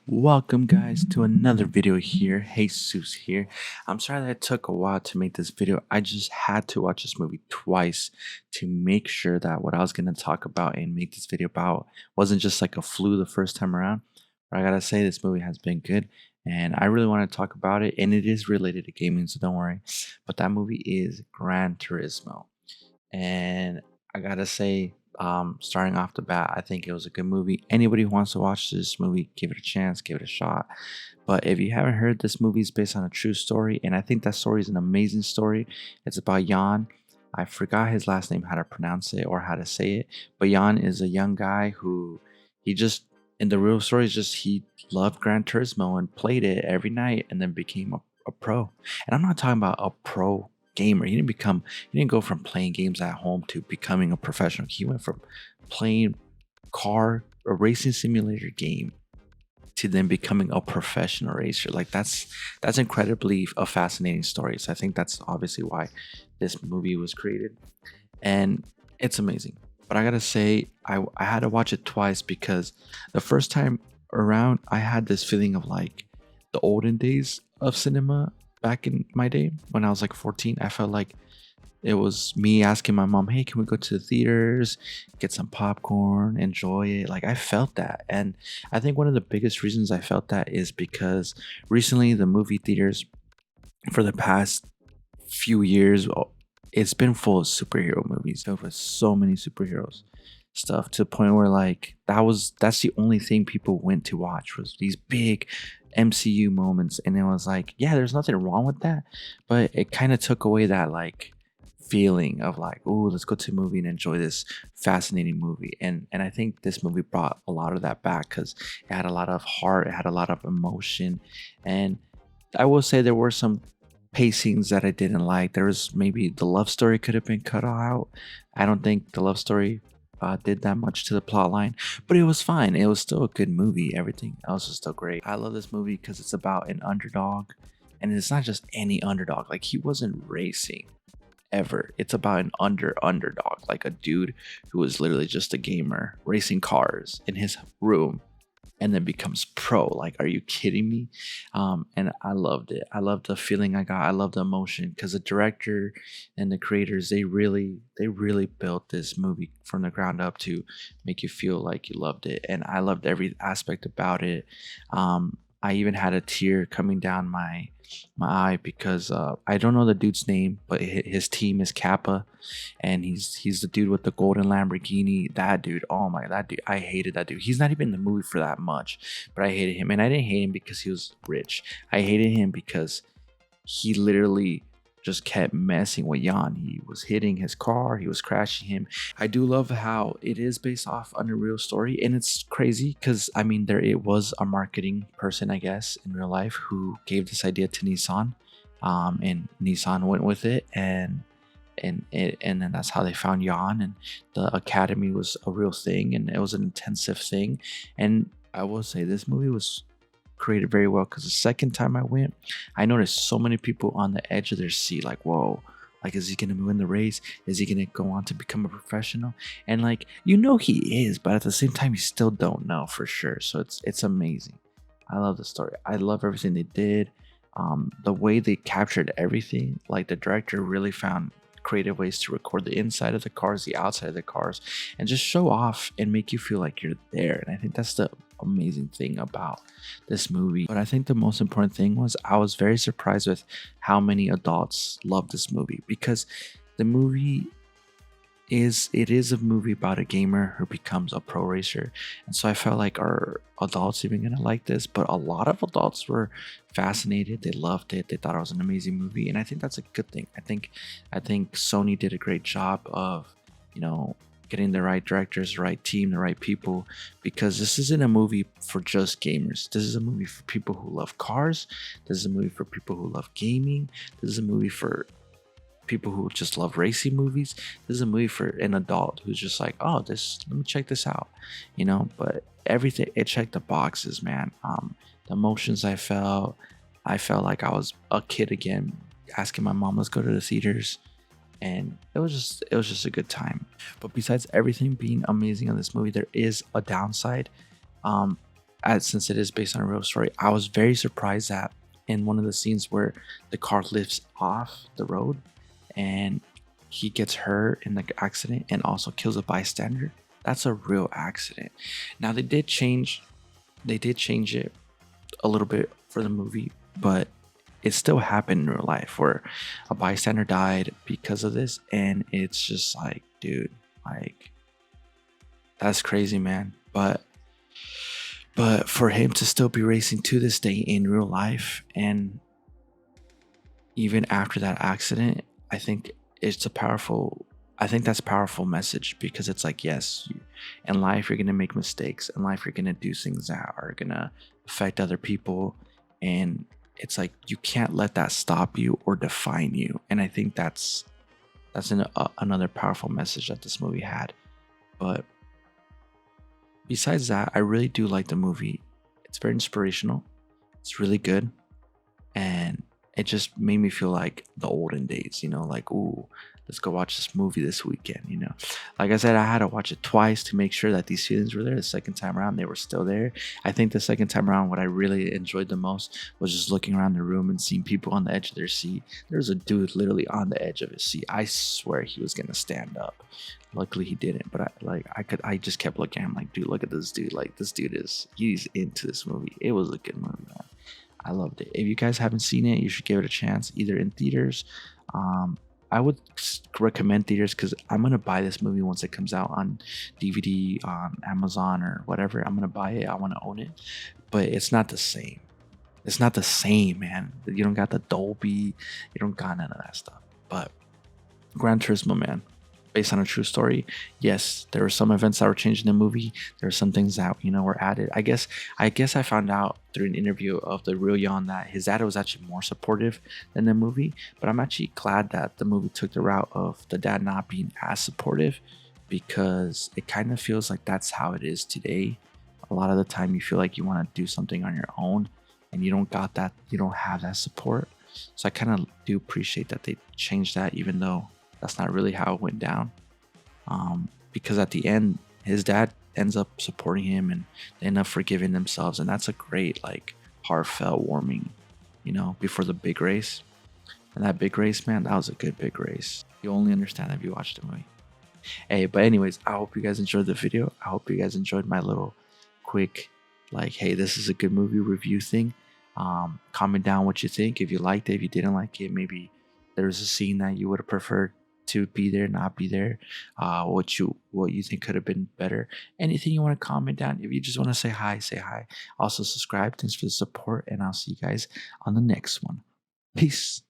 Welcome guys to another video here. Jesus here. I'm sorry that it took a while to make this video. I just had to watch this movie twice to make sure that what I was going to talk about and make this video about wasn't just like a flu the first time around. But I gotta say, this movie has been good and I really want to talk about it, and it is related to gaming, so don't worry. But that movie is Gran Turismo. And I gotta say, starting off the bat, I think it was a good movie. Anybody who wants to watch this movie, give it a chance, give it a shot. But if you haven't heard, this movie is based on a true story, and I think that story is an amazing story. It's about Jan. I forgot his last name, how to pronounce it or how to say it, but Jan is a young guy who he just in the real story is just he loved Gran Turismo and played it every night and then became a pro. And I'm not talking about a pro gamer. He didn't go from playing games at home to becoming a professional. He went from playing a racing simulator game to then becoming a professional racer. Like that's incredibly a fascinating story. So I think that's obviously why this movie was created, and it's amazing. But I gotta say, I had to watch it twice because the first time around I had this feeling of like the olden days of cinema back in my day when I was like 14. I felt like it was me asking my mom, "Hey, can we go to the theaters, get some popcorn, enjoy it?" Like I felt that. And I think one of the biggest reasons I felt that is because recently the movie theaters for the past few years, it's been full of superhero movies. There was so many superheroes stuff to the point where like that's the only thing people went to watch was these big MCU moments. And it was like, yeah, there's nothing wrong with that, but it kind of took away that like feeling of like, oh, let's go to a movie and enjoy this fascinating movie. And I think this movie brought a lot of that back because it had a lot of heart, it had a lot of emotion. And I will say there were some pacings that I didn't like. There was maybe the love story could have been cut out. I don't think the love story did that much to the plot line, but it was fine. It was still a good movie. Everything else is still great. I love this movie because it's about an underdog, and it's not just any underdog. Like he wasn't racing ever. It's about an underdog, like a dude who was literally just a gamer racing cars in his room and then becomes pro. Like, are you kidding me? And I loved it. I loved the feeling I got. I loved the emotion because the director and the creators, they really built this movie from the ground up to make you feel like you loved it. And I loved every aspect about it. I even had a tear coming down my eye because I don't know the dude's name, but his team is Kappa, and he's the dude with the golden Lamborghini. That dude, oh my, that dude, I hated that dude. He's not even in the movie for that much, but I hated him, and I didn't hate him because he was rich. I hated him because he literally just kept messing with Jan. He was hitting his car, he was crashing him. I do love how it is based off on a real story, and it's crazy because I mean there it was a marketing person, I guess, in real life who gave this idea to Nissan, and Nissan went with it, and then that's how they found Jan, and the academy was a real thing, and it was an intensive thing. And I will say this movie was created very well because the second time I went, I noticed so many people on the edge of their seat, like, whoa, like, is he gonna win the race? Is he gonna go on to become a professional? And like, he is, but at the same time, you still don't know for sure. So it's amazing. I love the story. I love everything they did. The way they captured everything, like the director really found creative ways to record the inside of the cars, the outside of the cars, and just show off and make you feel like you're there. And I think that's the amazing thing about this movie. But I think the most important thing was I was very surprised with how many adults love this movie, because the movie is a movie about a gamer who becomes a pro racer. And so I felt like, are adults even gonna like this? But a lot of adults were fascinated. They loved it. They thought it was an amazing movie, and I think that's a good thing. I think Sony did a great job of, getting the right directors, the right team, the right people, because this isn't a movie for just gamers. This is a movie for people who love cars. This is a movie for people who love gaming. This is a movie for people who just love racing movies. This is a movie for an adult who's just like, oh, let me check this out, but everything, it checked the boxes, man. The emotions I felt like I was a kid again, asking my mom, let's go to the theaters, and it was just a good time. But besides everything being amazing in this movie, there is a downside. since it is based on a real story, I was very surprised that in one of the scenes where the car lifts off the road and he gets hurt in the accident and also kills a bystander. That's a real accident. Now they did change it a little bit for the movie, but it still happened in real life where a bystander died because of this, and it's just like, dude, like that's crazy, man. But for him to still be racing to this day in real life, and even after that accident, I think it's a powerful. I think that's a powerful message because it's like, yes, in life you're gonna make mistakes. In life you're gonna do things that are gonna affect other people, and it's like you can't let that stop you or define you. And I think another powerful message that this movie had. But besides that, I really do like the movie. It's very inspirational. It's really good. And it just made me feel like the olden days, like, ooh, let's go watch this movie this weekend. Like I said, I had to watch it twice to make sure that these feelings were there. The second time around, they were still there. I think the second time around, what I really enjoyed the most was just looking around the room and seeing people on the edge of their seat. There was a dude literally on the edge of his seat. I swear he was gonna stand up. Luckily he didn't, but I just kept looking at him like, dude, look at this dude. Like, this dude he's into this movie. It was a good movie, man. I loved it. If you guys haven't seen it, you should give it a chance, either in theaters. I would recommend theaters because I'm gonna buy this movie once it comes out on DVD, on Amazon or whatever. I'm gonna buy it. I want to own it, but it's not the same. It's not the same, man. You don't got the Dolby. You don't got none of that stuff. But Gran Turismo, man, based on a true story. Yes, there were some events that were changed in the movie. There were some things that were added. I guess I found out through an interview of the real Jan that his dad was actually more supportive than the movie. But I'm actually glad that the movie took the route of the dad not being as supportive, because it kind of feels like that's how it is today. A lot of the time you feel like you want to do something on your own and you don't have that support. So I kind of do appreciate that they changed that, even though that's not really how it went down. Because at the end, his dad ends up supporting him and they end up forgiving themselves. And that's a great, like, heartfelt warming, before the big race. And that big race, man, that was a good big race. You only understand that if you watch the movie. Hey, but anyways, I hope you guys enjoyed the video. I hope you guys enjoyed my little quick, like, hey, this is a good movie review thing. Comment down what you think. If you liked it, if you didn't like it, maybe there's a scene that you would have preferred to be there, not be there, what you think could have been better. Anything you want to comment down. If you just want to say hi, say hi. Also subscribe. Thanks for the support, and I'll see you guys on the next one. Peace.